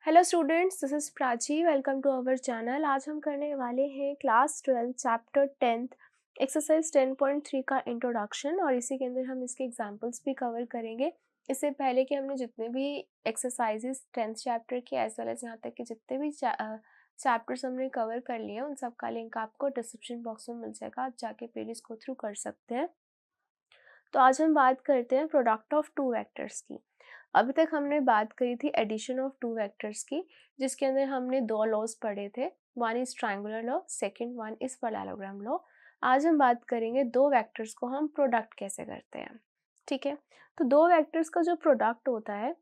Hello students, this is Prachi. Welcome to our channel. आज हम करने वाले हैं क्लास 12 चैप्टर 10 एक्सरसाइज 10.3 का इंट्रोडक्शन और इसी के अंदर हम इसके एग्जांपल्स भी कवर करेंगे। इससे पहले कि हमने जितने भी एक्सरसाइजेस 10th चैप्टर के एज वेल एज यहाँ तक के जितने भी चैप्टर्स हमने कवर कर लिए हैं उन सब का लिंक आपको डिस्क्रिप्शन बॉक्स में मिल जाएगा, आप जाके प्लेलिस्ट को थ्रू कर सकते हैं। तो आज हम बात करते हैं प्रोडक्ट ऑफ टू वेक्टर्स की। अभी तक हमने बात करी थी एडिशन ऑफ टू वेक्टर्स की, जिसके अंदर हमने दो लॉज पढ़े थे। One is triangular law, second one is parallelogram law. आज हम बात करेंगे दो वेक्टर्स को हम प्रोडक्ट कैसे करते हैं। ठीक है, तो दो वेक्टर्स का जो प्रोडक्ट होता है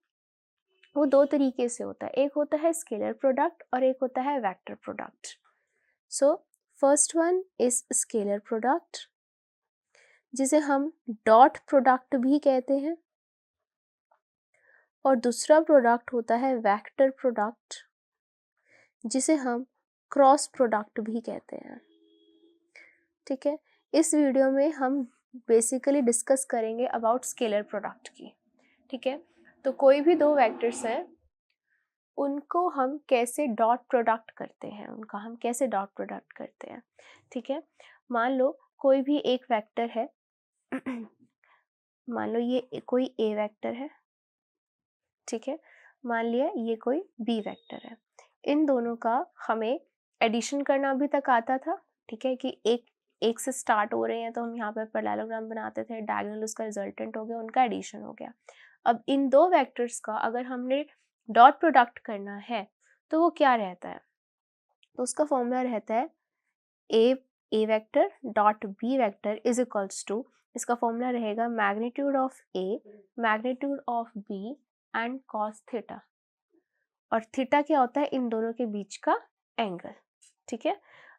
वो दो तरीके से होता है। एक होता है स्केलर प्रोडक्ट और एक होता है vector product. So first one is scalar product, जिसे हम डॉट प्रोडक्ट भी कहते हैं, और दूसरा प्रोडक्ट होता है वेक्टर प्रोडक्ट, जिसे हम क्रॉस प्रोडक्ट भी कहते हैं। ठीक है, इस वीडियो में हम बेसिकली डिस्कस करेंगे अबाउट स्केलर प्रोडक्ट की। ठीक है, तो कोई भी दो वेक्टर्स हैं उनको हम कैसे डॉट प्रोडक्ट करते हैं, उनका हम कैसे डॉट प्रोडक्ट करते हैं। ठीक है, मान लो कोई भी एक वेक्टर है मान लो ये कोई ए वेक्टर है। ठीक है, मान लिया ये कोई बी वेक्टर है। इन दोनों का हमें एडिशन करना अभी तक आता था। ठीक है, कि एक से स्टार्ट हो रहे हैं तो हम यहाँ पर पैरेललोग्राम बनाते थे, डायगोनल उसका रिजल्टेंट हो गया, उनका एडिशन हो गया। अब इन दो वेक्टर्स का अगर हमने डॉट प्रोडक्ट करना है तो वो क्या रहता है, तो उसका फॉर्मूला रहता है A vector dot B vector is equals to, इसका फॉर्मूला रहेगा magnitude of A magnitude of B and cos theta. और थीटा क्या होता है, इन दोनों के बीच का एंगल। ठीक है,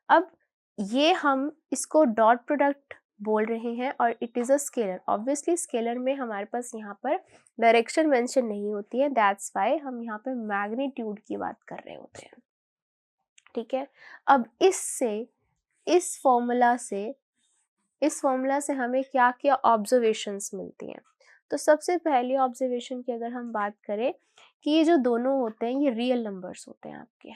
अब ये हम इसको डॉट प्रोडक्ट बोल रहे हैं और it is a scalar. Obviously scalar में हमारे पास यहाँ पर डायरेक्शन मेंशन नहीं होती है, दैट्स व्हाई हम यहाँ पे मैग्नीट्यूड की बात कर रहे होते हैं। ठीक है, अब इस फॉर्मूला से हमें क्या क्या ऑब्जर्वेशंस मिलती हैं। तो सबसे पहली ऑब्जर्वेशन की अगर हम बात करें कि ये जो दोनों होते हैं ये रियल नंबर्स होते हैं आपके।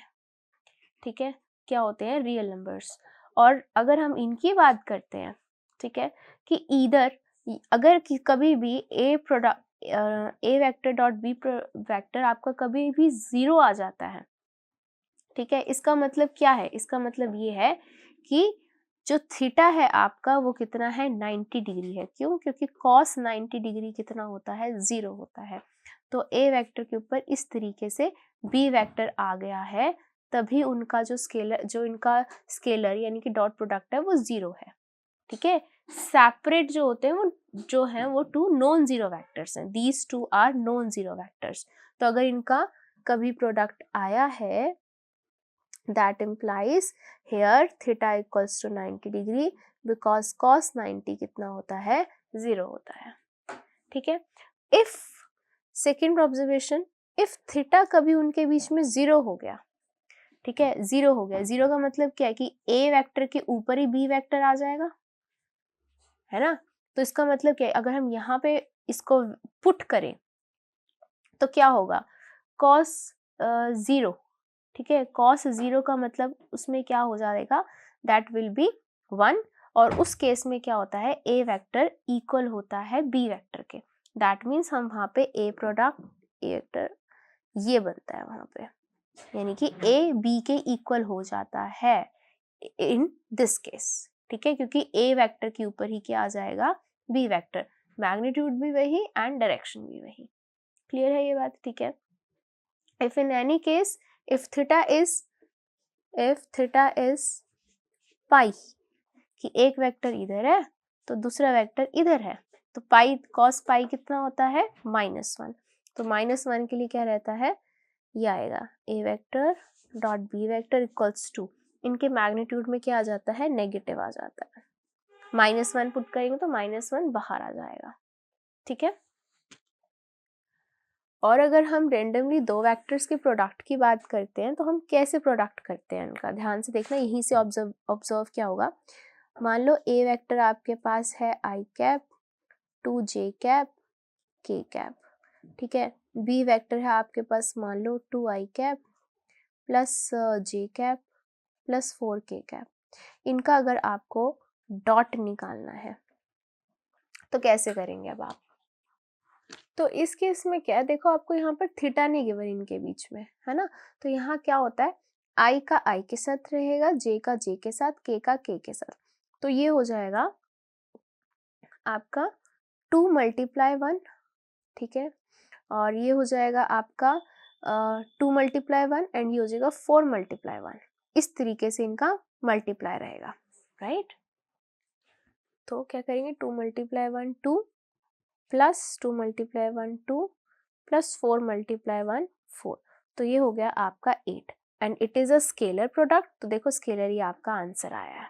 ठीक है, क्या होते हैं, रियल नंबर्स। और अगर हम इनकी बात करते हैं, ठीक है, कि ईदर अगर कभी भी ए वेक्टर डॉट बी वेक्टर आपका कभी भी 0 आ जाता है। ठीक है, इसका मतलब क्या है, इसका मतलब ये है कि जो थीटा है आपका वो कितना है, 90 डिग्री है। क्यों, क्योंकि कॉस 90 डिग्री कितना होता है, 0 होता है। तो ए वेक्टर के ऊपर इस तरीके से बी वेक्टर आ गया है, तभी उनका जो इनका स्केलर यानी कि डॉट प्रोडक्ट है वो 0 है। ठीक है, सेपरेट जो होते हैं वो टू नॉन जीरो वेक्टर्स हैं, these two are non zero vectors. तो अगर इनका कभी प्रोडक्ट आया है, that implies here theta equals to 90 degree because cos 90 कितना होता है, 0 होता है। ठीक है, if second observation, if theta कभी उनके बीच में 0 हो गया, ठीक है, 0 हो गया, 0 का मतलब क्या है कि a वेक्टर के ऊपर ही b वेक्टर आ जाएगा, है ना। तो इसका मतलब क्या है, अगर हम यहाँ पे इसको पुट करें तो क्या होगा, cos 0। ठीक है, cos 0 का मतलब उसमें क्या हो जाएगा, दैट विल बी 1। और उस केस में क्या होता है, a वेक्टर इक्वल होता है b वेक्टर के, दैट मीन्स हम वहाँ पे a प्रोडक्ट a वेक्टर ये बनता है वहाँ पे, यानी कि a b के इक्वल हो जाता है इन दिस केस। ठीक है, क्योंकि a वेक्टर के ऊपर ही क्या आ जाएगा, b वेक्टर, मैग्नीट्यूड भी वही एंड डायरेक्शन भी वही। क्लियर है ये बात। ठीक है, if in any case if theta is पाई, कि एक वेक्टर इधर है तो दूसरा वेक्टर इधर है, तो पाई कॉस पाई कितना होता है, -1। तो -1 के लिए क्या रहता है, ये आएगा A vector dot B vector equals to, इनके मैग्नीट्यूड में क्या आ जाता है, नेगेटिव आ जाता है। -1 पुट करेंगे तो -1 बाहर आ जाएगा। ठीक है, और अगर हम रेंडमली दो वेक्टर्स के प्रोडक्ट की बात करते हैं तो हम कैसे प्रोडक्ट करते हैं उनका, ध्यान से देखना, यहीं से ऑब्जर्व क्या होगा। मान लो ए वेक्टर आपके पास है i cap two j cap k cap, ठीक है। बी वेक्टर है आपके पास मान लो 2i cap plus J cap plus 4k cap. इनका अगर आपको डॉट निकालना है तो कैसे करेंगे अब आप? तो इस केस में क्या है, देखो आपको यहाँ पर थीटा नहीं गिवन इनके बीच में, है ना। तो यहाँ क्या होता है, आई का आई के साथ रहेगा, जे का जे के साथ, के का के के साथ। तो ये हो जाएगा आपका 2 मल्टीप्लाई 1, ठीक है। और ये हो जाएगा आपका 2 मल्टीप्लाई 1 एंड ये हो जाएगा 4 मल्टीप्लाई 1। इस तरीके से इनका मल्टीप्लाई रहेगा, राइट। तो क्या करेंगे, 2 multiply 1 2 plus 2 multiply 1 2 plus 4 multiply 1 4। तो ये हो गया आपका 8 and it is a scalar product. तो देखो स्केलर ही आपका आंसर आया है,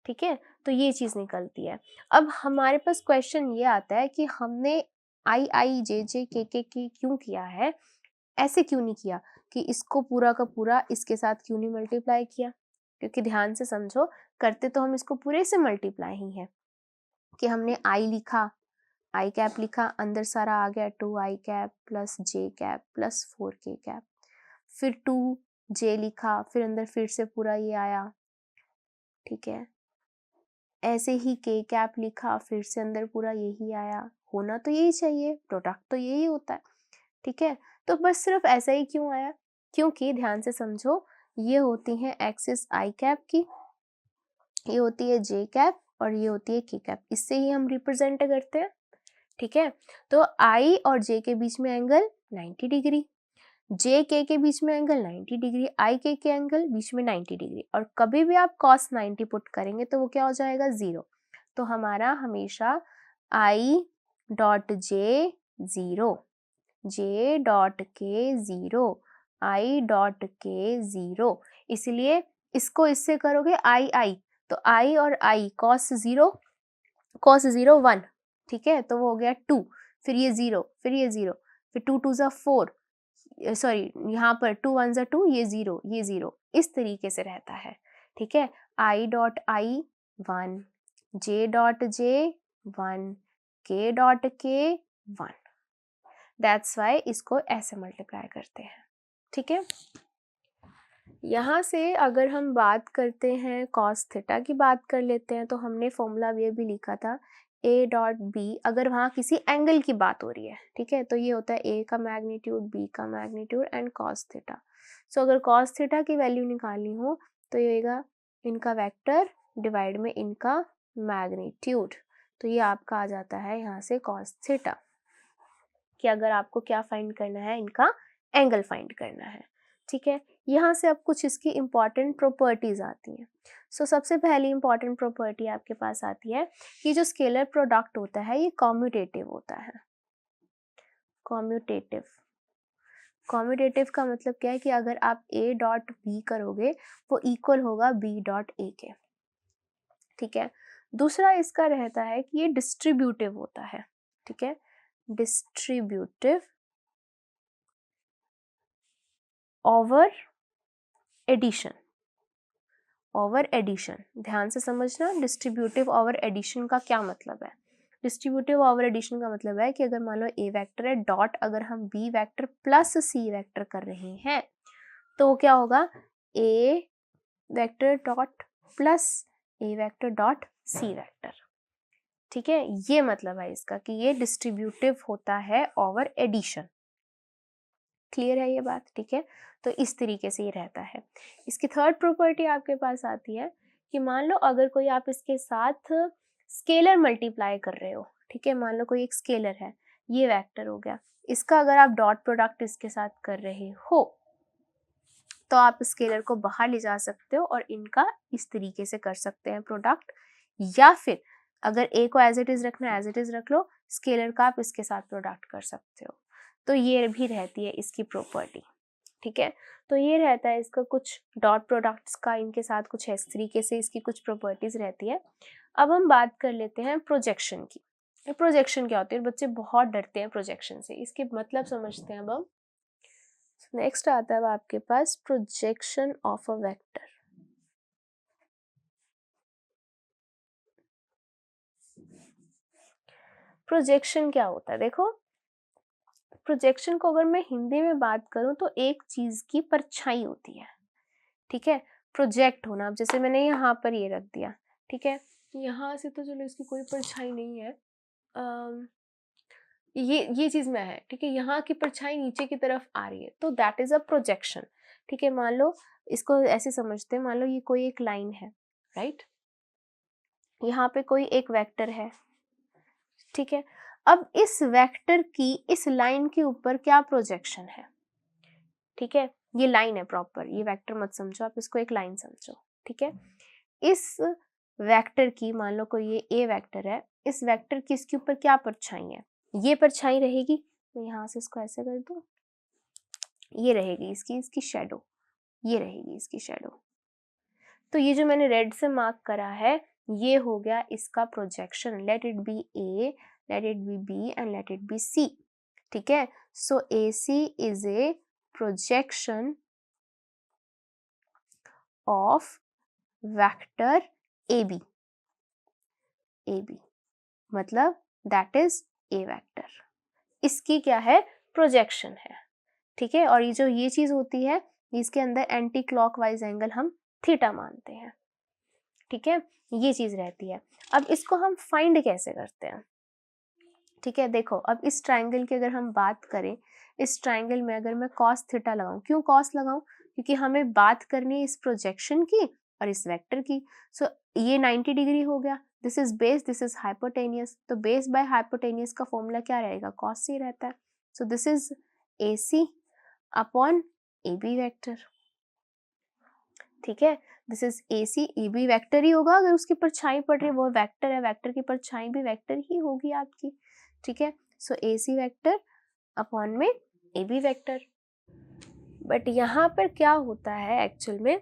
ठीक है। तो ये चीज़ निकलती है। अब हमारे पास क्वेश्चन ये आता है कि हमने आई आई जे जे के क्यों किया है, ऐसे क्यों नहीं किया कि इसको पूरा का पूरा इसके साथ क्यों नहीं मल्टीप्लाई किया। क्योंकि ध्यान से समझो, करते तो हम इसको पूरे से मल्टीप्लाई ही है कि हमने आई लिखा, आई कैप लिखा, अंदर सारा आ गया 2i cap plus J cap plus 4k cap, फिर 2j लिखा, फिर अंदर फिर से पूरा ये आया, ठीक है। ऐसे ही k कैप लिखा, फिर से अंदर पूरा यही आया। होना तो यही चाहिए, प्रोडक्ट तो यही होता है, ठीक है। तो बस सिर्फ ऐसा ही क्यों आया, क्योंकि ध्यान से समझो, ये होती है एक्सिस आई कैप की, ये होती है जे कैप और ये होती है के कैप, इससे ही हम रिप्रेजेंट करते हैं, ठीक है। तो आई और जे के बीच में एंगल 90 डिग्री, जे के बीच में एंगल 90 डिग्री, आई के एंगल बीच में 90 डिग्री, और कभी भी आप cos 90 पुट करेंगे तो वो क्या हो जाएगा, 0। तो हमारा हमेशा I dot J 0, J dot के 0, आई डॉट के 0। इसलिए इसको इससे करोगे आई आई, तो आई और आई cos 0 1, ठीक है। तो वो हो गया 2, फिर ये 0, फिर ये 0, फिर 2 2 4, सॉरी यहाँ पर 2 1 2, ये 0, ये 0, इस तरीके से रहता है, ठीक है। I dot I 1, J dot J 1, के डॉट के 1। दैट्स वाई इसको ऐसे मल्टीप्लाई करते हैं, ठीक है। यहाँ से अगर हम बात करते हैं कॉस थीटा की बात कर लेते हैं, तो हमने फॉर्मूला ये भी लिखा था a डॉट बी, अगर वहाँ किसी एंगल की बात हो रही है, ठीक है, तो ये होता है a का मैग्नीट्यूड, b का मैग्नीट्यूड एंड कॉस थीटा। सो अगर कॉस थीटा की वैल्यू निकालनी हो तो ये होगा इनका वेक्टर डिवाइड में इनका मैग्नीट्यूड। तो ये आपका आ जाता है यहाँ से कॉस थीटा, कि अगर आपको क्या फाइंड करना है, इनका एंगल फाइंड करना है, ठीक है। यहाँ से अब कुछ इसकी इंपॉर्टेंट प्रॉपर्टीज आती हैं। सो सबसे पहली इंपॉर्टेंट प्रॉपर्टी आपके पास आती है कि जो स्केलर प्रोडक्ट होता है ये कॉम्यूटेटिव होता है। कॉम्यूटेटिव, कॉम्यूटेटिव का मतलब क्या है कि अगर आप a डॉट b करोगे वो इक्वल होगा b डॉट a के, ठीक है। दूसरा इसका रहता है कि ये डिस्ट्रीब्यूटिव होता है, ठीक है, distributive over addition. Over addition, ध्यान से समझना, डिस्ट्रीब्यूटिव ओवर एडिशन का क्या मतलब है। डिस्ट्रीब्यूटिव ओवर एडिशन का मतलब है कि अगर मान लो ए वेक्टर है डॉट, अगर हम B vector plus C vector कर रहे हैं तो क्या होगा, ए vector dot plus A vector dot C vector, ठीक है। ये मतलब है इसका कि ये डिस्ट्रीब्यूटिव होता है ओवर एडिशन। क्लियर है ये बात, ठीक है। तो इस तरीके से ये रहता है। इसकी थर्ड प्रॉपर्टी आपके पास आती है कि मान लो अगर कोई आप इसके साथ स्केलर मल्टीप्लाई कर रहे हो, ठीक है, मान लो कोई एक स्केलर है, ये वेक्टर हो गया, इसका अगर आप डॉट प्रोडक्ट इसके साथ कर रहे हो तो आप स्केलर को बाहर ले जा सकते हो और इनका इस तरीके से कर सकते हैं प्रोडक्ट, या फिर अगर ए को एज इट इज रखना है एज इट इज रख लो, स्केलर का आप इसके साथ प्रोडक्ट कर सकते हो। तो ये भी रहती है इसकी प्रॉपर्टी, ठीक है। तो ये रहता है इसका कुछ डॉट प्रोडक्ट्स का, इनके साथ कुछ इस तरीके से इसकी कुछ प्रॉपर्टीज रहती है। अब हम बात कर लेते हैं प्रोजेक्शन की। प्रोजेक्शन क्या होती है, बच्चे बहुत डरते हैं प्रोजेक्शन से, इसके मतलब समझते हैं अब हम। नेक्स्ट आता है आपके पास projection of a vector. Projection क्या होता है, देखो प्रोजेक्शन को अगर मैं हिंदी में बात करूं तो एक चीज की परछाई होती है, ठीक है, प्रोजेक्ट होना। अब जैसे मैंने यहाँ पर ये रख दिया, ठीक है, यहाँ से तो चलो इसकी कोई परछाई नहीं है, ये चीज में है, ठीक है, यहाँ की परछाई नीचे की तरफ आ रही है, तो दैट इज अ प्रोजेक्शन। ठीक है, मान लो इसको ऐसे समझते हैं, मान लो ये कोई एक लाइन है, राइट, यहाँ पे कोई एक वेक्टर है, ठीक है, अब इस वेक्टर की इस लाइन के ऊपर क्या प्रोजेक्शन है, ठीक है, ये लाइन है प्रॉपर, ये वेक्टर मत समझो आप, इसको एक लाइन समझो, ठीक है, इस वेक्टर की, मान लो कोई ये ए वेक्टर है, इस वेक्टर की इसके ऊपर क्या परछाई है, ये परछाई रहेगी, मैं यहाँ से इसको ऐसे कर दूं, ये रहेगी इसकी शेडो, ये रहेगी इसकी शेडो। तो ये जो मैंने रेड से मार्क करा है, ये हो गया इसका projection, let it be A, let it be B and let it be C, ठीक है। So A C is a projection of vector A B, मतलब दैट इज ए वेक्टर, इसकी क्या है, प्रोजेक्शन है, ठीक है। और ये जो ये चीज होती है, इसके अंदर एंटी क्लॉकवाइज एंगल हम थीटा मानते हैं, ठीक है, ये चीज रहती है। अब इसको हम फाइंड कैसे करते हैं, ठीक है, देखो अब इस ट्राइंगल की अगर हम बात करें, इस ट्राइंगल में अगर मैं कॉस थीटा लगाऊं, क्यों कॉस लगाऊं, क्योंकि हमें बात करनी है इस प्रोजेक्शन की और इस वेक्टर की। सो ये 90 डिग्री हो गया, this is base, this is hypotenuse, तो बेस बाय हाइपोटेनियस का फॉर्मूला क्या रहेगा, कॉस सी रहता है। So this is A C upon A B vector, ठीक है, this is A C, A B vector ही होगा, अगर उसकी परछाई पड़ रही है वो वेक्टर है, वेक्टर की परछाई भी वेक्टर ही होगी आपकी, ठीक है। So A C vector upon में ए बी वैक्टर। बट यहाँ पर क्या होता है एक्चुअल में,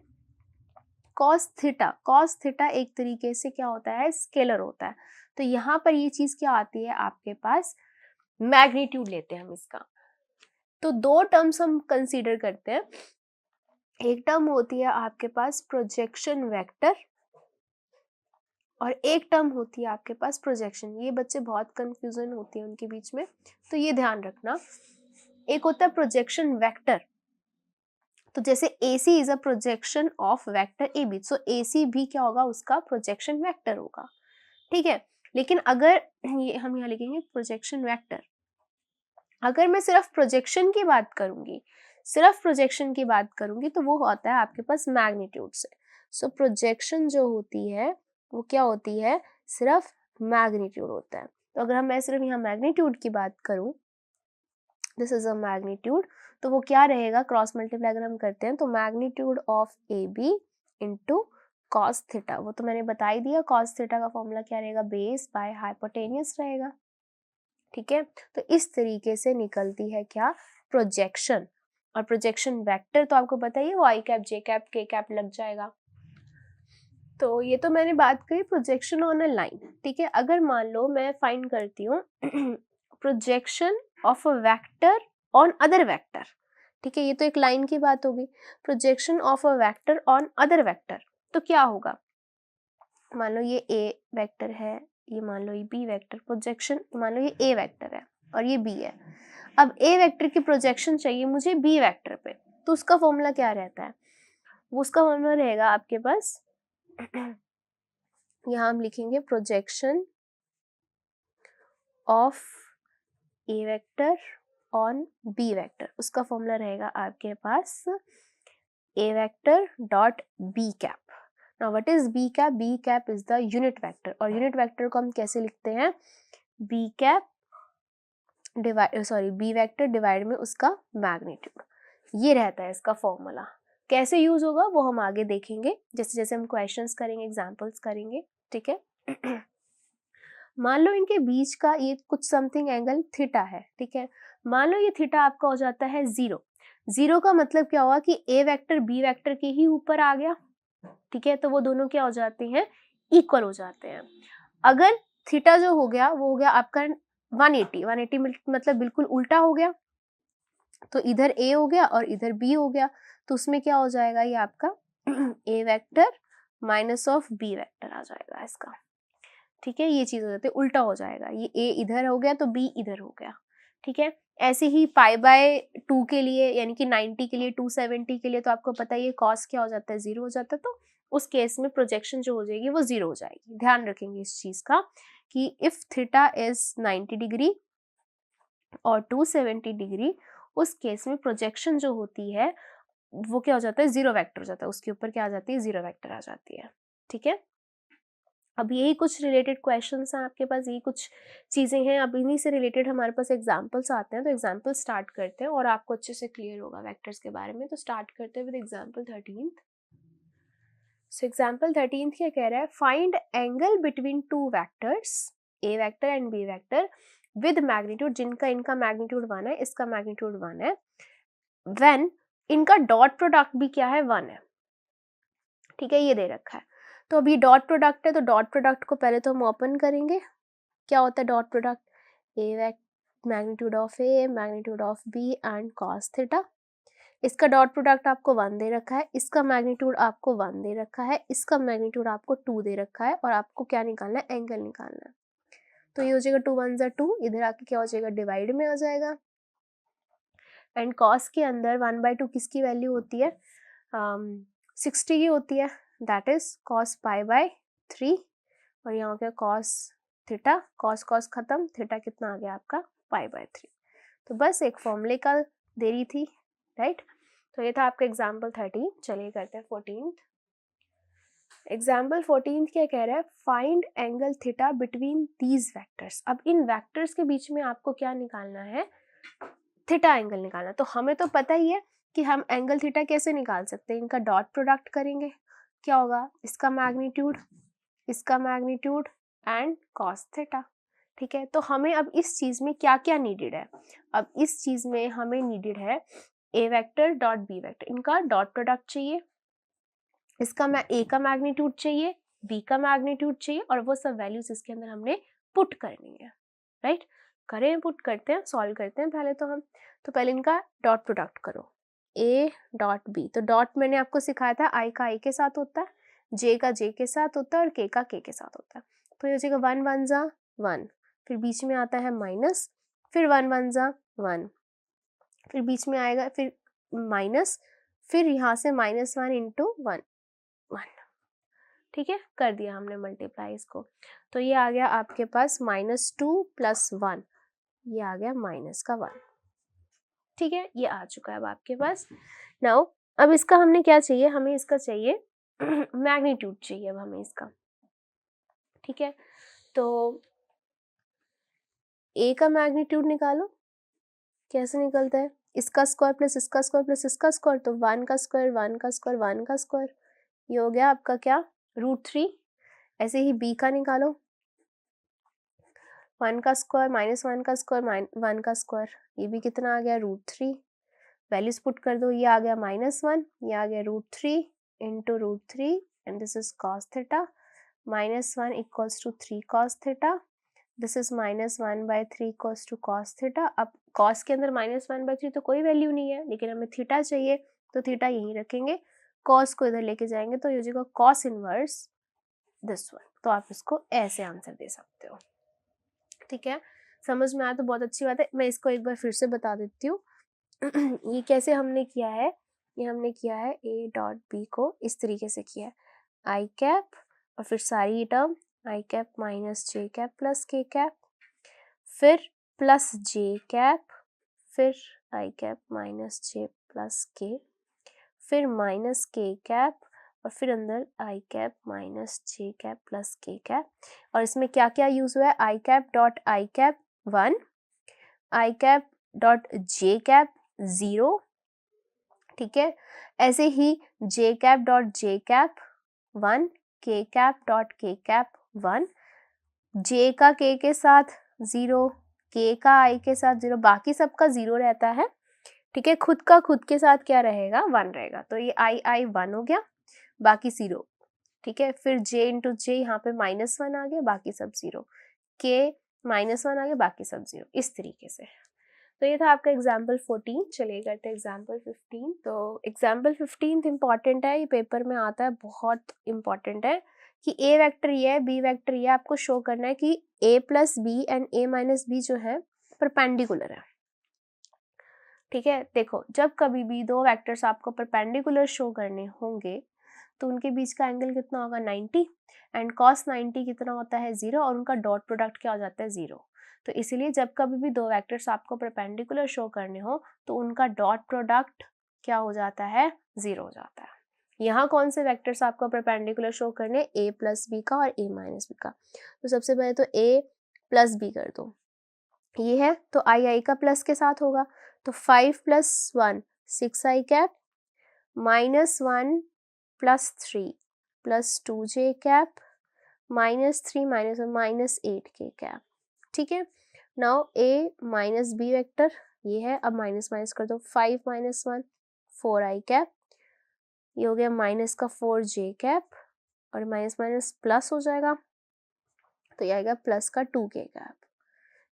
कॉस थीटा एक तरीके से क्या होता है, स्केलर होता है, तो यहाँ पर ये चीज क्या आती है आपके पास, मैग्नीट्यूड लेते हैं हम इसका। तो दो टर्म्स हम कंसीडर करते हैं, एक टर्म होती है आपके पास प्रोजेक्शन वेक्टर और एक टर्म होती है आपके पास प्रोजेक्शन। ये बच्चे बहुत कंफ्यूजन होती है उनके बीच में, तो ये ध्यान रखना। एक होता है प्रोजेक्शन वेक्टर, तो जैसे AC is a projection of vector AB, so AC भी क्या होगा, उसका प्रोजेक्शन वेक्टर होगा, ठीक है। लेकिन अगर ये हम यहाँ लिखेंगे प्रोजेक्शन वेक्टर, अगर मैं सिर्फ प्रोजेक्शन की बात करूंगी, सिर्फ प्रोजेक्शन की बात करूंगी, तो वो होता है आपके पास मैग्नीट्यूड से। सो प्रोजेक्शन जो होती है वो क्या होती है, सिर्फ मैग्नीट्यूड होता है। तो अगर मैं सिर्फ यहाँ मैग्नीट्यूड की बात करूं, दिस इज अ मैग्नीट्यूड, तो वो क्या रहेगा, क्रॉस मल्टीप्लाई अगर हम करते हैं तो magnitude of A B into cos theta, वो तो मैंने बता ही दिया, कॉस थीटा का फॉर्मूला क्या रहेगा, बेस बाय हाइपोटेनियस रहेगा, ठीक है। तो इस तरीके से निकलती है क्या, प्रोजेक्शन। और प्रोजेक्शन वेक्टर तो आपको पता ही है, वो आई कैप जे कैप के कैप लग जाएगा। तो ये तो मैंने बात करी प्रोजेक्शन ऑन अ लाइन, ठीक है। अगर मान लो मैं फाइंड करती हूँ projection of a vector on other vector, ठीक है, ये तो एक लाइन की बात होगी। Projection of a vector on other vector, तो क्या होगा, मान लो ये ए वेक्टर है, ये मान लो ये बी वेक्टर, प्रोजेक्शन मान लो ये ए वेक्टर है और ये बी है। अब ए वेक्टर की प्रोजेक्शन चाहिए मुझे बी वेक्टर पे, तो उसका फॉर्मूला क्या रहता है, वो उसका फॉर्मूला रहेगा आपके पास यहाँ हम लिखेंगे projection of A vector on B vector, उसका फॉर्मूला रहेगा आपके पास A vector dot B cap. Now what is B cap, B cap is the unit vector, और यूनिट वेक्टर को हम कैसे लिखते हैं, B cap divide B vector divide में उसका मैग्नीट्यूड, ये रहता है इसका फॉर्मूला। कैसे यूज होगा वो हम आगे देखेंगे, जैसे जैसे हम क्वेश्चंस करेंगे, एग्जांपल्स करेंगे, ठीक है। मान लो इनके बीच का ये कुछ समथिंग एंगल थीटा है, ठीक है, मान लो ये थीटा आपका हो जाता है 0, 0 का मतलब क्या हुआ कि ए वेक्टर बी वेक्टर के ही ऊपर आ गया, ठीक है, तो वो दोनों क्या हो जाते हैं, इक्वल हो जाते हैं। अगर थीटा जो हो गया वो हो गया आपका 180 मतलब बिल्कुल उल्टा हो गया, तो इधर ए हो गया और इधर बी हो गया, तो उसमें क्या हो जाएगा, ये आपका A vector minus of B vector आ जाएगा इसका, ठीक है, ये चीज हो जाती है, उल्टा हो जाएगा, ये ए इधर हो गया तो बी इधर हो गया, ठीक है। ऐसे ही π/2 के लिए यानी कि 90 के लिए 270 के लिए तो आपको पता ही है कॉस क्या हो जाता है, 0 हो जाता है। तो उस केस में प्रोजेक्शन जो हो जाएगी वो 0 हो जाएगी। ध्यान रखेंगे इस चीज का कि इफ थीटा इज 90 डिग्री और 270 डिग्री, उस केस में प्रोजेक्शन जो होती है वो क्या हो जाता है, 0 वेक्टर हो जाता है, उसके ऊपर क्या आ जाती है, 0 वेक्टर आ जाती है। ठीक है। अब यही कुछ रिलेटेड क्वेश्चंस हैं आपके पास, यही कुछ चीज़ें हैं। अब इन्हीं से रिलेटेड हमारे पास एग्जांपल्स आते हैं, तो एग्जांपल स्टार्ट करते हैं और आपको अच्छे से क्लियर होगा वेक्टर्स के बारे में। तो स्टार्ट करते हैं विद एग्जांपल 13। सो एग्जांपल 13 क्या कह रहा है, find angle between two vectors A vector and B vector with magnitude, जिनका इनका मैग्नीट्यूड 1 है, इसका मैग्नीट्यूड 1 है, व्हेन इनका डॉट प्रोडक्ट भी क्या है, 1 है। ठीक है, ये दे रखा है। तो अभी डॉट प्रोडक्ट है, तो डॉट प्रोडक्ट को पहले तो हम ओपन करेंगे। क्या होता है dot product, A magnitude of A magnitude of B and cos theta. इसका डॉट प्रोडक्ट आपको 1 दे रखा है, इसका मैग्नीट्यूड आपको 1 दे रखा है, इसका मैग्नीट्यूड आपको 2 दे रखा है, और आपको क्या निकालना है, एंगल निकालना है। तो ये हो जाएगा 2 1 ज़ा 2, इधर आके क्या हो जाएगा, डिवाइड में आ जाएगा। एंड कॉस के अंदर 1/2 किसकी वैल्यू होती है, 60 की होती है, दैट इज कॉस π/3। और यहाँ हो गया कॉस थीटा, कॉस कॉस खत्म, थीटा कितना आ गया आपका, π/3। तो बस एक फॉर्मूले का दे रही थी, राइट। तो ये था आपका एग्जाम्पल 13। चलिए करते हैं 14। एग्जाम्पल 14 क्या कह रहा है, find angle theta between these vectors. अब इन वेक्टर्स के बीच में आपको क्या निकालना है, थीटा एंगल निकालना। तो हमें तो पता ही है कि हम एंगल थीटा कैसे निकाल सकते हैं, इनका डॉट प्रोडक्ट करेंगे, क्या होगा, इसका मैग्नीट्यूड एंड कॉस थीटा। ठीक है। तो हमें अब इस चीज में क्या क्या नीडेड है, अब इस चीज में हमें नीडेड है A vector dot B vector, इनका डॉट प्रोडक्ट चाहिए, इसका ए का मैग्नीट्यूड चाहिए, बी का मैग्नीट्यूड चाहिए, और वो सब वैल्यूज इसके अंदर हमने पुट करनी है, राइट। करें, पुट करते हैं, सॉल्व करते हैं पहले तो हम। तो पहले इनका डॉट प्रोडक्ट करो, ए डॉट बी। तो डॉट मैंने आपको सिखाया था, आई का आई के साथ होता है, जे का जे के साथ होता है, और के का के साथ होता है। तो ये हो जाएगा 1 1 ज़ा 1, फिर बीच में आता है माइनस, फिर 1 1 ज़ा 1, फिर बीच में आएगा फिर माइनस, फिर यहाँ से -1 इंटू 1 1। ठीक है, कर दिया हमने मल्टीप्लाई इसको। तो ये आ गया आपके पास -2 + 1, ये आ गया -1। ठीक है, ये आ चुका है अब आपके पास। नाउ अब इसका हमने क्या चाहिए, हमें इसका चाहिए मैग्नीट्यूड चाहिए अब हमें इसका। ठीक है, तो ए का मैग्नीट्यूड निकालो, कैसे निकलता है, इसका स्क्वायर प्लस इसका स्क्वायर प्लस इसका स्क्वायर, तो 1 का स्क्वायर 1 का स्क्वायर 1 का स्क्वायर, ये हो गया आपका क्या, √3। ऐसे ही बी का निकालो, 1 का स्क्वायर -1 का स्क्वायर 1 का स्क्वायर, ये भी कितना आ गया, √3। वैल्यूज पुट कर दो, ये आ गया -1, ये आ गया √3 into √3, and this is cos theta, -1 equals to 3 cos theta, this is -1/3 equals to cos theta. अब कॉस के अंदर -1/3 तो कोई वैल्यू नहीं है, लेकिन हमें थीटा चाहिए, तो थीटा यहीं रखेंगे, कॉस को इधर लेके जाएंगे, तो ये हो जाएगा कॉस इनवर्स दिस वन। तो आप इसको ऐसे आंसर दे सकते हो। ठीक है, समझ में आया तो बहुत अच्छी बात है। मैं इसको एक बार फिर से बता देती हूँ ये कैसे हमने किया है, ये हमने किया है ए डॉट बी को इस तरीके से किया है, आई कैप और फिर सारी term I cap minus J cap plus K cap, फिर प्लस जे कैप, फिर I cap minus J plus K, फिर माइनस के कैप, और फिर अंदर I cap minus J cap plus K cap. और इसमें क्या क्या यूज हुआ है, I cap dot I cap 1, I cap dot J cap 0। ठीक है, ऐसे ही J cap dot J cap 1, K cap dot के कैप 1, जे का के साथ 0, के का आई के साथ 0, बाकी सबका 0 रहता है। ठीक है, खुद का खुद के साथ क्या रहेगा, 1 रहेगा। तो ये आई 1 हो गया, बाकी 0। ठीक है, फिर j इंटू जे, यहाँ पे -1 आ गया, बाकी सब 0, के -1 आ गया, बाकी सब 0, इस तरीके से। तो ये था आपका एग्जाम्पल 14। चलिए करते हैं एग्जाम्पल 15। तो एग्जाम्पल 15 इंपॉर्टेंट है, ये पेपर में आता है, बहुत इंपॉर्टेंट है कि ए वेक्टर ये है, बी वेक्टर ये, आपको शो करना है कि a + b and a - b जो है परपेंडिकुलर है। ठीक है, देखो जब कभी भी दो वेक्टर्स आपको परपेंडिकुलर शो करने होंगे तो उनके बीच का एंगल कितना होगा 90 एंड cos 90 कितना होता है 0 और उनका डॉट प्रोडक्ट क्या हो जाता है 0। तो इसीलिए जब कभी भी दो वेक्टर्स आपको परपेंडिकुलर शो करने हो तो उनका डॉट प्रोडक्ट क्या हो जाता है 0 हो जाता है। यहाँ कौन से वेक्टर्स आपको परपेंडिकुलर शो करने a प्लस बी का और a माइनस बी का। तो सबसे पहले तो a प्लस बी कर दो, ये है तो आई का प्लस के साथ होगा तो 5 plus 1 6 I cap -1 plus 3 plus 2 J cap -3 minus 8 K cap. ठीक है, now a minus B vector ये है, अब माइनस माइनस कर दो 5 माइनस 1 4 आई कैप, ये हो गया माइनस का 4 जे कैप और माइनस माइनस प्लस हो जाएगा तो ये आएगा प्लस का 2 के कैप।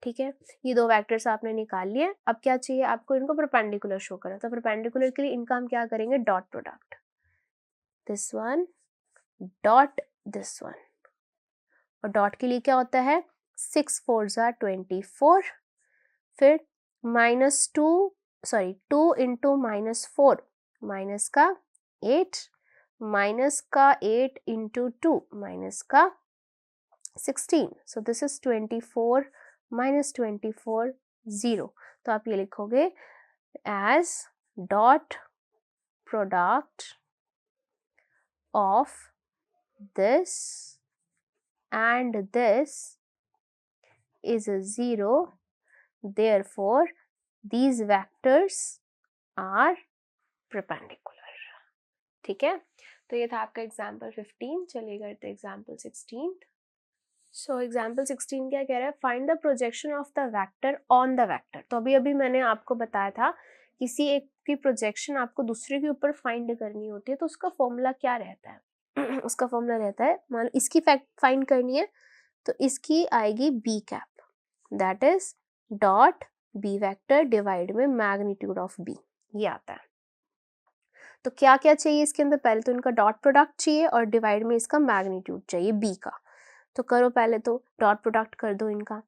ठीक है, ये दो वेक्टर्स आपने निकाल लिए। अब क्या चाहिए आपको, इनको परपेंडिकुलर शो करना। तो परपेंडिकुलर के लिए इनका हम क्या करेंगे, dot product, this one dot this one, और डॉट के लिए क्या होता है 6 4 24, फिर -2 इंटू -4 माइनस का 8 माइनस का 8 इंटू 2 माइनस का 16, सो दिस इज 24 -24 0। तो आप ये लिखोगे as dot product of this and this is a 0, therefore these vectors are perpendicular। ठीक है, तो ये था आपका एग्जाम्पल 15। चलिए करते एग्जाम्पल 16। सो एग्जाम्पल 16 क्या कह रहा है, find the projection of the vector on the vector. तो अभी मैंने आपको बताया था किसी एक की प्रोजेक्शन आपको दूसरे के ऊपर फाइंड करनी होती है तो उसका फॉर्मूला क्या रहता है उसका फॉर्मूला रहता है, मान लो इसकी फाइंड करनी है तो इसकी आएगी B cap, that is dot B vector divide में मैग्नीट्यूड ऑफ बी, ये आता है। तो क्या क्या चाहिए इसके अंदर, पहले तो इनका डॉट प्रोडक्ट चाहिए और डिवाइड में इसका मैग्नीट्यूड चाहिए बी का। तो करो पहले तो डॉट प्रोडक्ट कर दो इनका,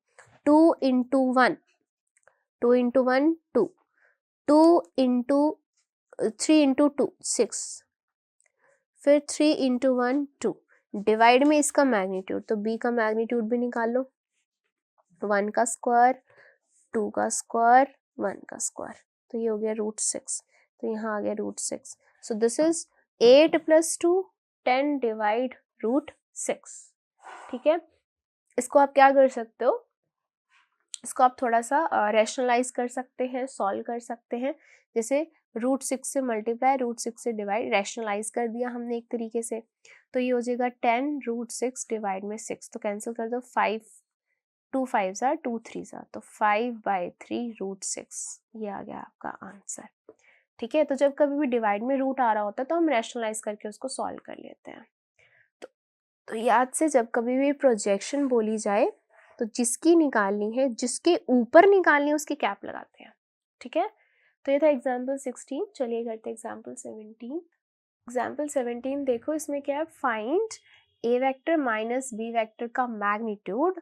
2 इंटू 1 2 इंटू 1 2 2 इंटू 3 इंटू 2 6, फिर 3 इंटू 1 2, डिवाइड में इसका मैग्नीट्यूड, तो b का मैग्नीट्यूड भी निकाल लो, 1 का स्क्वायर 2 का स्क्वायर 1 का स्क्वायर, तो ये हो गया √6, तो यहाँ आ गया √6। सो दिस इज 8 + 2 10 डिवाइड √6। ठीक है, इसको आप क्या कर सकते हो, इसको आप थोड़ा सा रैशनलाइज कर सकते हैं, सॉल्व कर सकते हैं। जैसे √6 से मल्टीप्लाई, √6 से डिवाइड, रैशनलाइज कर दिया हमने एक तरीके से, तो ये हो जाएगा 10 √6 डिवाइड में 6, तो कैंसिल कर दो, 5 2 5 2 3 तो 5/3 √6, ये आ गया आपका आंसर। ठीक है, तो जब कभी भी डिवाइड में रूट आ रहा होता है तो हम रैशनलाइज करके उसको सॉल्व कर लेते हैं। तो याद से जब कभी भी प्रोजेक्शन बोली जाए तो जिसकी निकालनी है, जिसके ऊपर निकालनी है उसकी कैप लगाते हैं। ठीक है, तो ये था एग्जाम्पल 16। चलिए करते एग्जाम्पल 17। एग्जाम्पल 17 देखो, इसमें क्या है, find A vector minus B vector का magnitude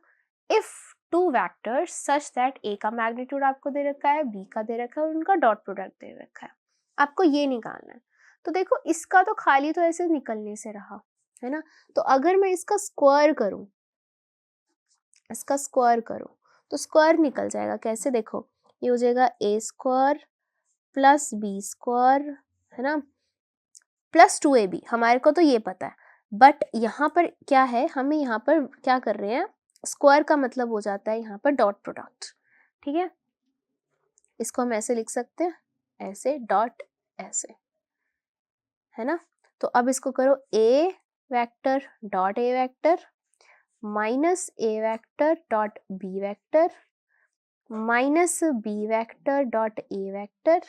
if two vectors such that A का मैग्नीट्यूड आपको दे रखा है, बी का दे रखा है और उनका डॉट प्रोडक्ट दे रखा है, आपको ये निकालना है। तो देखो इसका तो खाली तो ऐसे निकलने से रहा है ना, तो अगर मैं इसका स्क्वायर करूं, इसका स्क्वायर करो तो स्क्वायर निकल जाएगा, कैसे देखो, ये हो जाएगा a square plus B square, है ना, प्लस 2ab, हमारे को तो ये पता है, बट यहाँ पर क्या है, हमें यहाँ पर क्या कर रहे हैं, स्क्वायर का मतलब हो जाता है यहाँ पर डॉट प्रोडक्ट। ठीक है, इसको हम ऐसे लिख सकते हैं, ऐसे डॉट ऐसे, है ना। तो अब इसको करो a vector dot a vector minus a vector dot b vector minus b vector dot a vector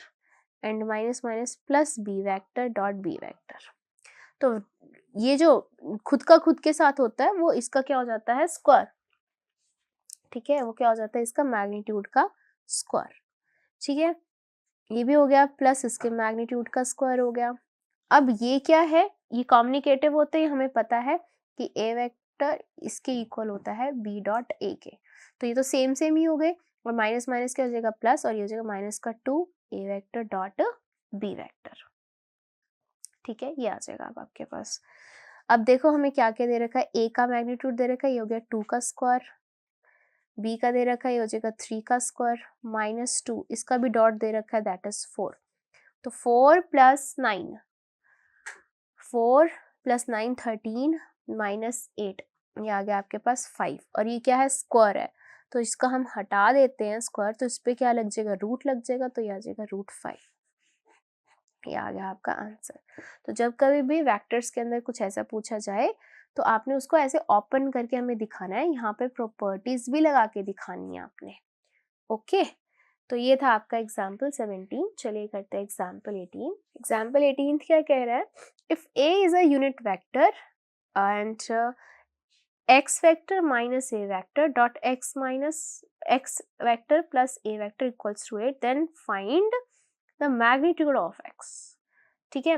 and minus minus plus b vector dot b vector. तो ये जो खुद का खुद के साथ होता है वो इसका क्या हो जाता है, स्क्वायर। ठीक है, वो क्या हो जाता है, इसका मैग्नीट्यूड का स्क्वायर। ठीक है, ये भी हो गया, प्लस इसके मैग्नीट्यूड का स्क्वायर हो गया। अब ये क्या है, ये कम्युनिकेटिव होते हैं, हमें पता है कि a वेक्टर इसके इक्वल होता है b डॉट a के, तो ये तो सेम ही हो गए, और माइनस माइनस क्या हो जाएगा प्लस, और ये हो जाएगा माइनस का 2 ए वेक्टर डॉट बी वेक्टर। ठीक है, ये आ जाएगा अब आपके पास। अब देखो हमें क्या क्या दे रखा है, ए का मैग्नीट्यूड दे रखा है, ये हो गया 2 का स्क्वायर, बी का दे रखा है, ये हो जाएगा 3 का स्क्वायर माइनस 2, इसका भी डॉट दे रखा है, दैट इज 4। तो 4 प्लस 9, 4 प्लस 9 13 माइनस 8, ये आ गया आपके पास 5, और ये क्या है, स्क्वायर है, तो इसका हम हटा देते हैं स्क्वायर, तो इस पे क्या लग जाएगा, रूट लग जाएगा, तो ये आ जाएगा √5। ये आ गया आपका आंसर। तो जब कभी भी वेक्टर्स के अंदर कुछ ऐसा पूछा जाए तो आपने उसको ऐसे ओपन करके हमें दिखाना है, यहाँ पे प्रॉपर्टीज भी लगा के दिखानी है आपने। ओके, तो ये था आपका एग्जाम्पल 17। चलिए करते हैं एग्जाम्पल 18। एग्जाम्पल 18 क्या कह रहा है, if A is a unit vector and x vector minus A vector dot x minus x vector plus a vector equals to 8, then find the magnitude of x। ठीक है,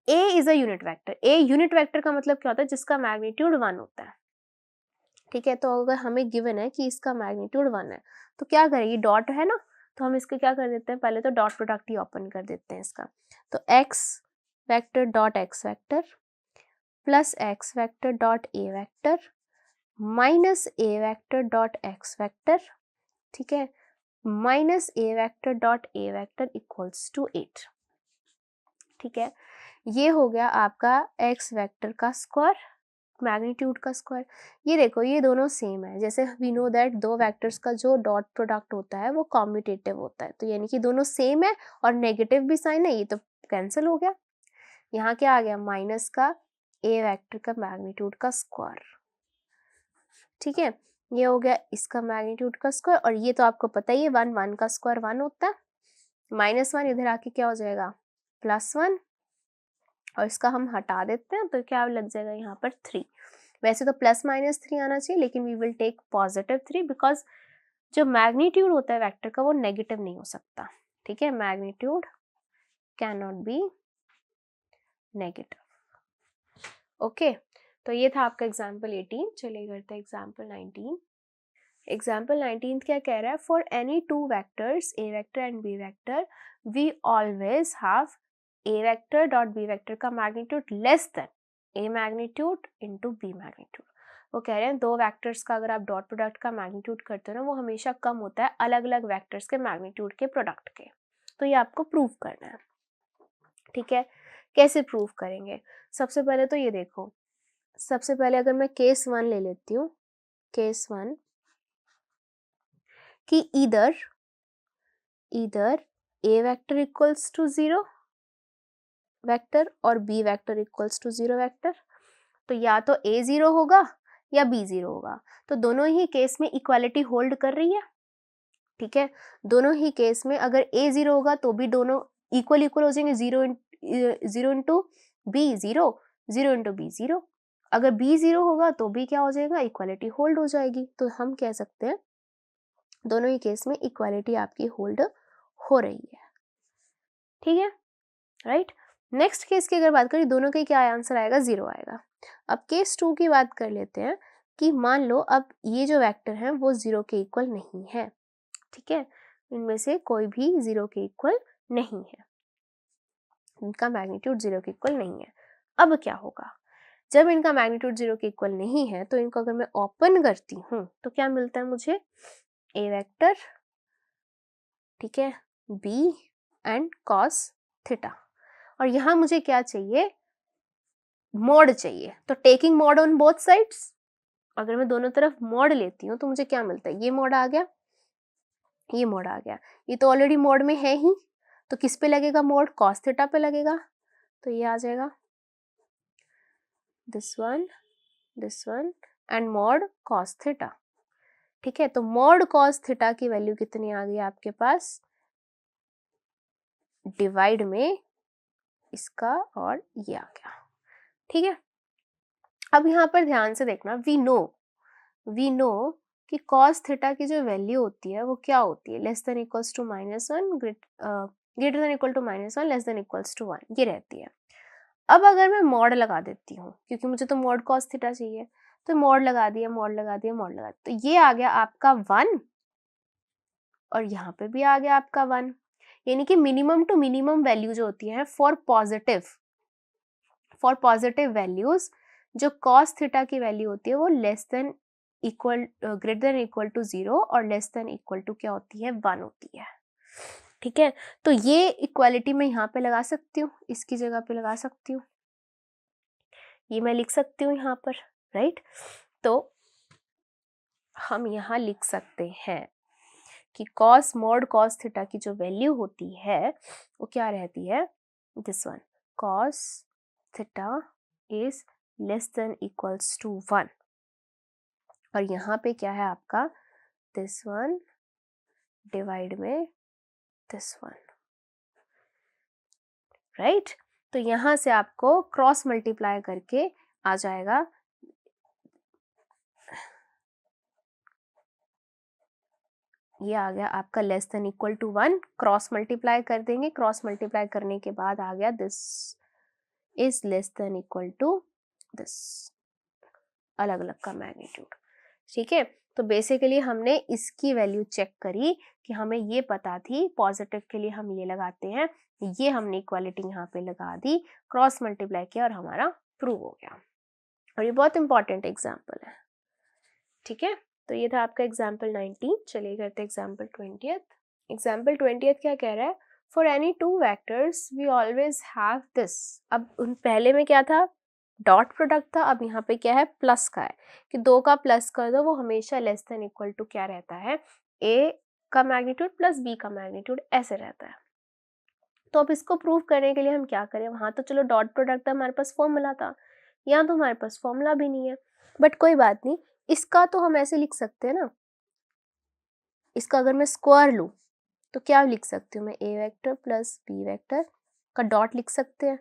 a is a unit vector, a unit vector का मतलब क्या होता है, जिसका magnitude 1 होता है। ठीक है, तो अगर हमें गिवन है कि इसका मैग्नीट्यूड 1 है तो क्या करेंगे, डॉट है ना, तो हम इसको क्या कर देते हैं, पहले तो डॉट प्रोडक्ट ही ओपन कर देते हैं इसका। तो x vector dot x vector plus x vector dot a vector minus a vector dot x vector, ठीक है, minus a vector dot a vector equals to 8। ठीक है, ये हो गया आपका x वेक्टर का स्क्वायर, मैग्नीट्यूड का स्क्वायर। ये देखो ये दोनों सेम है, जैसे वी नो दैट दो वेक्टर्स का जो डॉट प्रोडक्ट होता है वो कॉम्यूटेटिव होता है, तो यानी कि दोनों सेम है और नेगेटिव भी साइन है, ये तो कैंसिल हो गया। यहाँ क्या आ गया, माइनस का ए वेक्टर का मैग्नीट्यूड का स्क्वायर। ठीक है, ये हो गया इसका मैग्नीट्यूड का स्क्वायर, और ये तो आपको पता ही है 1 1 का स्क्वायर 1 होता है, -1 इधर आके क्या हो जाएगा, +1, और इसका हम हटा देते हैं तो क्या लग जाएगा यहाँ पर 3। वैसे तो +-3 आना चाहिए, लेकिन वी विल टेक +3 बिकॉज जो मैग्नीट्यूड होता है वेक्टर का वो नेगेटिव नहीं हो सकता। ठीक है, magnitude can not be negative. Okay, तो ये था आपका एग्जाम्पल 18। चलिए करते हैं एग्जाम्पल 19। एग्जाम्पल 19 क्या कह रहा है, for any two vectors A vector and B vector we always have A vector dot B vector का magnitude less than A magnitude into B magnitude. वो कह रहे हैं दो वेक्टर्स का अगर आप डॉट प्रोडक्ट का मैग्नीट्यूड करते हो ना, वो हमेशा कम होता है अलग अलग वेक्टर्स के मैग्नीट्यूड के प्रोडक्ट के। तो ये आपको प्रूव करना है। ठीक है, कैसे प्रूव करेंगे, सबसे पहले तो ये देखो, सबसे पहले अगर मैं केस 1 ले लेती हूँ, केस 1 कि इधर A vector equals to 0 vector और B vector equals to 0 vector, तो या तो a 0 होगा या b 0 होगा, तो दोनों ही केस में इक्वालिटी होल्ड कर रही है। ठीक है, दोनों ही केस में अगर a 0 होगा तो भी दोनों इक्वल हो जाएंगे, 0 इंटू b 0, 0 इंटू b 0। अगर b 0 होगा तो भी क्या हो जाएगा, इक्वालिटी होल्ड हो जाएगी। तो हम कह सकते हैं दोनों ही केस में इक्वालिटी आपकी होल्ड हो रही है। ठीक है, राइट। नेक्स्ट केस की अगर बात करें, दोनों का क्या आंसर आएगा, 0 आएगा। अब केस 2 की बात कर लेते हैं कि मान लो अब ये जो वेक्टर है वो 0 के इक्वल नहीं है। ठीक है, इनमें से कोई भी 0 के इक्वल नहीं है, इनका मैग्नीट्यूड 0 के इक्वल नहीं है। अब क्या होगा, जब इनका मैग्नीट्यूड 0 के इक्वल नहीं है तो इनको अगर मैं ओपन करती हूँ तो क्या मिलता है मुझे, ए वेक्टर, ठीक है, बी एंड कॉस थीटा, और यहाँ मुझे क्या चाहिए, मॉड चाहिए। तो taking mod on both sides, अगर मैं दोनों तरफ मॉड लेती हूँ तो मुझे क्या मिलता है, ये मॉड आ गया, ये मॉड आ गया, ये तो ऑलरेडी मॉड में है ही, तो किस पे लगेगा मॉड, कॉस थीटा पे लगेगा, तो ये आ जाएगा this one and mod cos theta. ठीक है, तो मॉड कॉस थीटा की वैल्यू कितनी आ गई आपके पास, डिवाइड में इसका और ये आ गया। ठीक है, अब यहाँ पर ध्यान से देखना, वी नो कि cos थीटा की जो वैल्यू होती है वो क्या होती है, less than equals to -1, greater than equal to -1, less than equals to 1, ये रहती है। अब अगर मैं मॉड लगा देती हूँ, क्योंकि मुझे तो मॉड cos थीटा चाहिए, तो मॉड लगा दिया, तो ये आ गया आपका 1 और यहाँ पे भी आ गया आपका 1। यानी कि मिनिमम टू मिनिमम वैल्यू जो होती है फॉर पॉजिटिव वैल्यूज जो कॉस थीटा की वैल्यू होती है वो less than equal greater than equal to 0 और लेस देन इक्वल टू क्या होती है 1 होती है। ठीक है, तो ये इक्वालिटी मैं यहाँ पे लगा सकती हूँ, इसकी जगह पे लगा सकती हूँ, ये मैं लिख सकती हूँ यहाँ पर, राइट। तो हम यहाँ लिख सकते हैं कि कॉस मॉड कॉस थीटा की जो वैल्यू होती है वो क्या रहती है, this one, cos theta is less than equals to 1 और यहाँ पे क्या है आपका दिस वन डिवाइड में दिस वन, राइट। तो यहाँ से आपको क्रॉस मल्टीप्लाई करके आ जाएगा ये आ गया आपका less than equal to 1, cross multiply कर देंगे, क्रॉस मल्टीप्लाई करने के बाद आ गया this is less than equal to this, अलग अलग का मैग्नीट्यूड। ठीक है, तो बेसिकली हमने इसकी वैल्यू चेक करी कि हमें ये पता थी पॉजिटिव के लिए हम ये लगाते हैं, ये हमने इक्वालिटी यहाँ पे लगा दी, क्रॉस मल्टीप्लाई किया और हमारा प्रूव हो गया। और ये बहुत इंपॉर्टेंट एग्जाम्पल है। ठीक है, तो ये था आपका एग्जाम्पल 19। चलिए करते एग्जाम्पल 20th। एग्जाम्पल 20th क्या कह रहा है, for any two vectors we always have this. अब उन पहले में क्या था, डॉट प्रोडक्ट था, अब यहाँ पे क्या है, प्लस का है कि दो का प्लस कर दो वो हमेशा लेस देन इक्वल टू क्या रहता है, ए का मैग्नीट्यूड प्लस बी का मैग्नीट्यूड, ऐसे रहता है। तो अब इसको प्रूव करने के लिए हम क्या करें, वहां तो चलो डॉट प्रोडक्ट था, हमारे पास फॉर्मूला था, यहाँ तो हमारे पास फॉर्मूला भी नहीं है, बट कोई बात नहीं, इसका तो हम ऐसे लिख सकते हैं ना, इसका अगर मैं स्क्वायर लूँ तो क्या लिख सकती हूँ मैं, ए वेक्टर प्लस बी वेक्टर का डॉट लिख सकते हैं,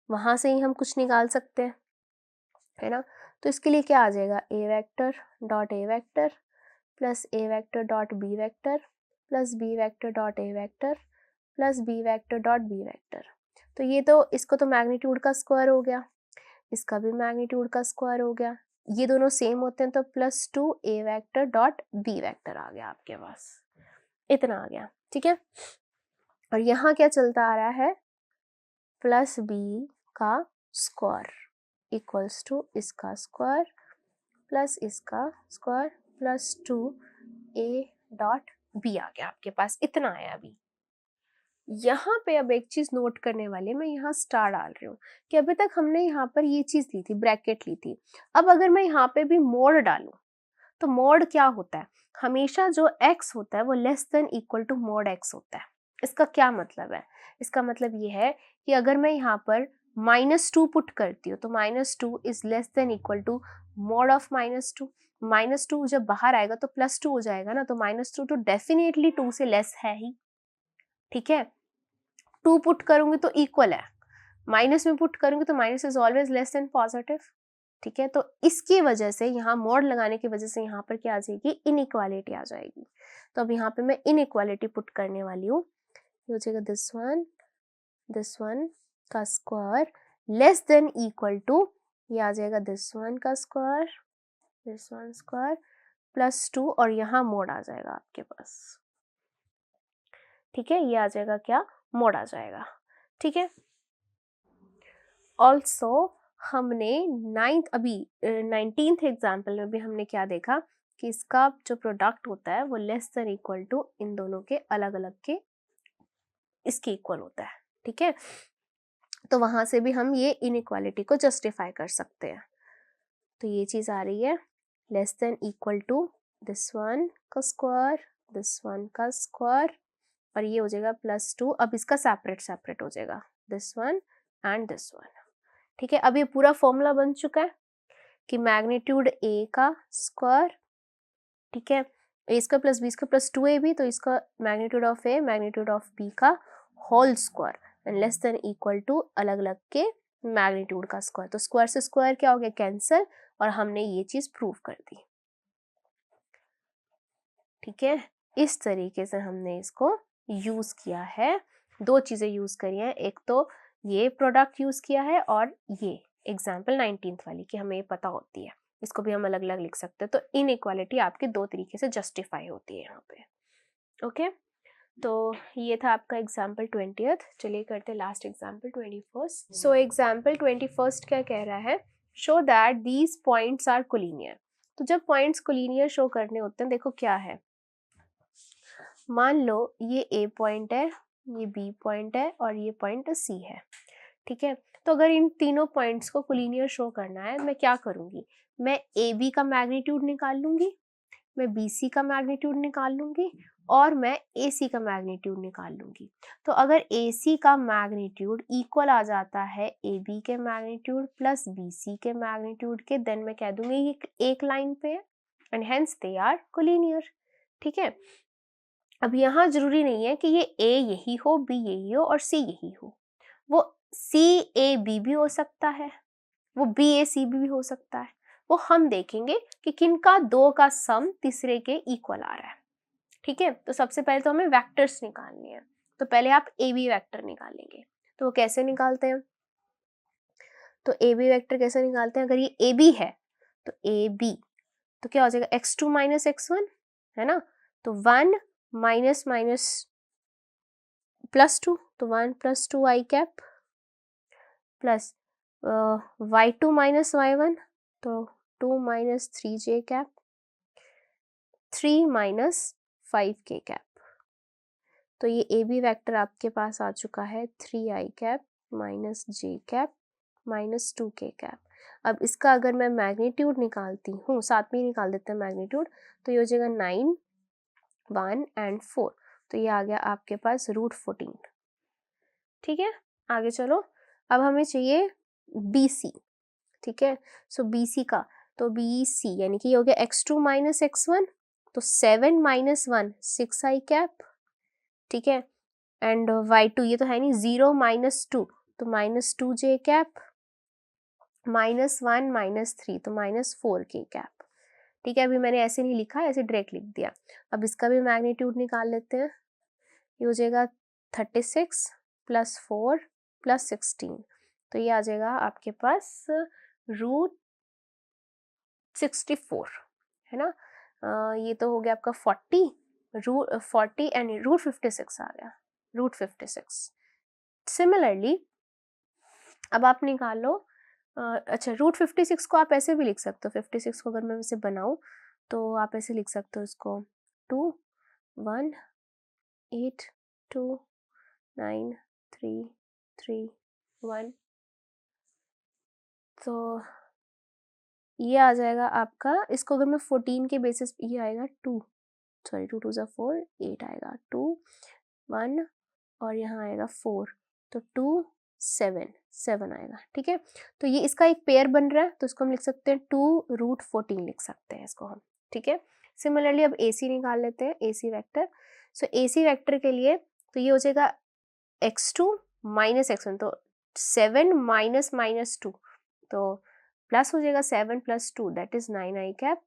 वहां से ही हम कुछ निकाल सकते हैं, है ना। तो इसके लिए क्या आ जाएगा, A vector dot A vector plus A vector dot B vector plus B vector dot A vector plus B vector dot B vector. तो ये तो इसको तो मैग्नीट्यूड का स्क्वायर हो गया, इसका भी मैग्नीट्यूड का स्क्वायर हो गया, ये दोनों सेम होते हैं तो प्लस 2 ए वेक्टर डॉट बी वेक्टर आ गया आपके पास, इतना आ गया। ठीक है, और यहाँ क्या चलता आ रहा है, प्लस बी का स्क्वायर इक्वल्स टू इसका स्क्वायर प्लस इसका square plus 2 A dot B आ गया आपके पास, इतना आया। अभी यहाँ पे अब एक चीज नोट करने वाले, मैं यहाँ स्टार डाल रही हूँ कि अभी तक हमने यहाँ पर ये चीज ली थी, ब्रैकेट ली थी। अब अगर मैं यहाँ पे भी मोड डालूं तो मोड क्या होता है, हमेशा जो x होता है वो less than equal to mod x होता है। इसका क्या मतलब है, इसका मतलब ये है कि अगर मैं यहाँ पर -2 पुट करती हूँ तो -2 is less than equal to mod of -2। -2 जब बाहर आएगा तो +2 हो जाएगा ना, तो -2 तो डेफिनेटली 2 से लेस है ही। ठीक है, 2 पुट करूंगी तो इक्वल है, माइनस में पुट करूंगी तो minus is always less than positive. ठीक है, तो इसकी वजह से यहाँ मोड लगाने की वजह से यहाँ पर क्या आ जाएगी, इनइक्वालिटी आ जाएगी। तो अब यहाँ पे मैं इनइक्वालिटी पुट करने वाली हूँ, ये हो जाएगा दिस वन का square less than equal to, ये आ जाएगा दिस वन का square, this one square plus 2 और यहाँ मोड आ जाएगा आपके पास। ठीक है, ये आ जाएगा क्या, मोड आ जाएगा। ठीक है, ऑल्सो हमने 19th एग्जाम्पल में भी हमने क्या देखा कि इसका जो प्रोडक्ट होता है वो लेस देन इक्वल टू इन दोनों के अलग अलग के इसके इक्वल होता है। ठीक है, तो वहां से भी हम ये इनइक्वालिटी को जस्टिफाई कर सकते हैं। तो ये चीज आ रही है less than equal to this one का स्क्वायर, दिस वन का स्क्वायर और ये हो जाएगा +2। अब इसका सेपरेट हो जाएगा this one and this one. ठीक है, अब ये पूरा फॉर्मूला बन चुका है कि मैग्नीट्यूड ए का स्क्वायर, ठीक है, A square plus B square plus 2ab, तो इसका magnitude of A magnitude of B का whole square and less than equal to अलग अलग के मैग्नीट्यूड का स्क्वायर। तो स्क्वायर से स्क्वायर क्या हो गया, कैंसिल, और हमने ये चीज प्रूव कर दी। ठीक है, इस तरीके से हमने इसको यूज किया है, दो चीजें यूज करी हैं, एक तो ये प्रोडक्ट यूज किया है और ये एग्जाम्पल 19th वाली कि हमें ये पता होती है, इसको भी हम अलग अलग लिख सकते हैं। तो इनइक्वालिटी आपके दो तरीके से जस्टिफाई होती है यहाँ पे। ओके, तो ये था आपका एग्जाम्पल 20th। चलिए करते last example 21st। So example 21st क्या कह रहा है, show that these points are collinear. तो जब पॉइंट्स कोलिनियर शो करने होते हैं, देखो क्या है, मान लो ये ए पॉइंट है, ये बी पॉइंट है और ये पॉइंट सी है, ठीक है। तो अगर इन तीनों पॉइंट्स को कोलिनियर शो करना है, मैं क्या करूंगी, मैं ए बी का मैग्नीट्यूड निकाल लूंगी, मैं बी सी का मैग्नीट्यूड निकाल लूंगी और मैं ए सी का मैग्नीट्यूड निकाल लूंगी। तो अगर ए सी का मैग्नीट्यूड इक्वल आ जाता है ए बी के मैग्नीट्यूड प्लस बी सी के मैग्नीट्यूड के, देन मैं कह दूंगी ये एक लाइन पे है and hence they are collinear, ठीक है। अब यहाँ जरूरी नहीं है कि ये ए यही हो, बी यही हो और सी यही हो, वो सी ए बी भी हो सकता है, वो बी ए सी बी भी हो सकता है। वो हम देखेंगे कि किनका दो का सम तीसरे के इक्वल आ रहा है, ठीक है। तो सबसे पहले तो हमें वेक्टर्स निकालने हैं, तो पहले आप ए बी वेक्टर निकालेंगे। तो वो कैसे निकालते हैं, तो ए बी वेक्टर कैसे निकालते हैं, अगर ये ए बी है तो ए बी, तो क्या हो जाएगा x2 माइनस x1, है ना। तो 1 माइनस माइनस प्लस 2, तो 1 plus 2 I cap plus y2 minus y1, तो 2 माइनस 3 जे कैप, 3 माइनस 5 के कैप। तो ये ए बी वैक्टर आपके पास आ चुका है 3 आई cap minus J cap minus 2 के कैप। अब इसका अगर मैं मैग्नीट्यूड निकालती हूँ, साथ में ही निकाल देते हैं मैग्नीट्यूड, तो ये हो जाएगा 9, 1 एंड 4, तो ये आ गया आपके पास √14, ठीक है। आगे चलो, अब हमें चाहिए बी सी, ठीक है। सो बी सी का, तो बी सी यानी कि ये हो गया x2 माइनस x1, तो 7 माइनस 1 6 आई कैप, ठीक है। एंड y2 ये तो है नहीं, 0 माइनस 2, तो minus 2 J cap, minus 1 minus 3, तो माइनस 4 के कैप, ठीक है। अभी मैंने ऐसे नहीं लिखा, ऐसे डायरेक्ट लिख दिया। अब इसका भी मैग्नीट्यूड निकाल लेते हैं, ये हो जाएगा 36 प्लस 4 प्लस 16, तो ये आ जाएगा आपके पास √64, है ना। ये तो हो गया आपका 40 एंड √56 आ गया, √56। सिमिलरली अब आप निकालो, अच्छा √56 को आप ऐसे भी लिख सकते हो, 56 को अगर मैं इसे बनाऊं तो आप ऐसे लिख सकते हो इसको 2 1 8 2 9 3 3 1, तो ये आ जाएगा आपका, इसको अगर मैं 14 के बेसिस पे, ये आएगा 2 2 ज़ा 4 8 आएगा, 2 1 और यहाँ आएगा 4, तो 2 7 आएगा, ठीक है। तो ये इसका एक पेयर बन रहा है, तो इसको हम लिख सकते हैं 2√14 लिख सकते हैं इसको हम, ठीक है। सिमिलरली अब ए सी निकाल लेते हैं, ए C vector. So A C vector के लिए तो ये हो जाएगा x2 माइनस x1, तो 7 माइनस माइनस 2, तो प्लस हो जाएगा 7 plus 2 that is 9 I cap,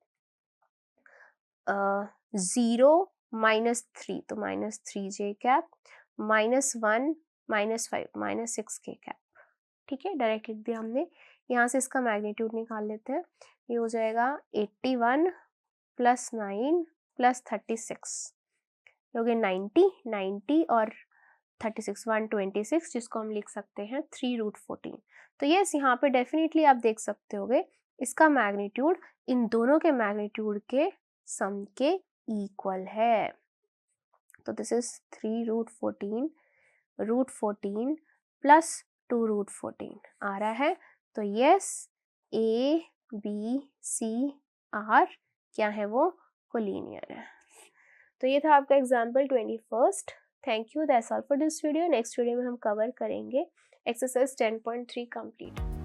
0 minus 3, तो माइनस 3 जे कैप, माइनस 1 माइनस 5 माइनस 6 के कैप, ठीक है। डायरेक्ट लिख दिया हमने। यहाँ से इसका मैग्नीट्यूड निकाल लेते हैं, ये हो जाएगा 81 प्लस 9 प्लस 36, हो गया 90 और 36 126, जिसको हम लिख सकते हैं 3√14। तो यस, यहाँ पे डेफिनेटली आप देख सकते होगे इसका मैग्नीट्यूड इन दोनों के मैग्नीट्यूड के सम के इक्वल है। तो दिस इज 3√14 √14 प्लस 2√14 आ रहा है। तो yes, A B C are क्या है, वो कोलिनियर है। तो ये था आपका example 21st। Thank you, that's all for this video. Next video में हम कवर करेंगे एक्सरसाइज 10.3 कंप्लीट।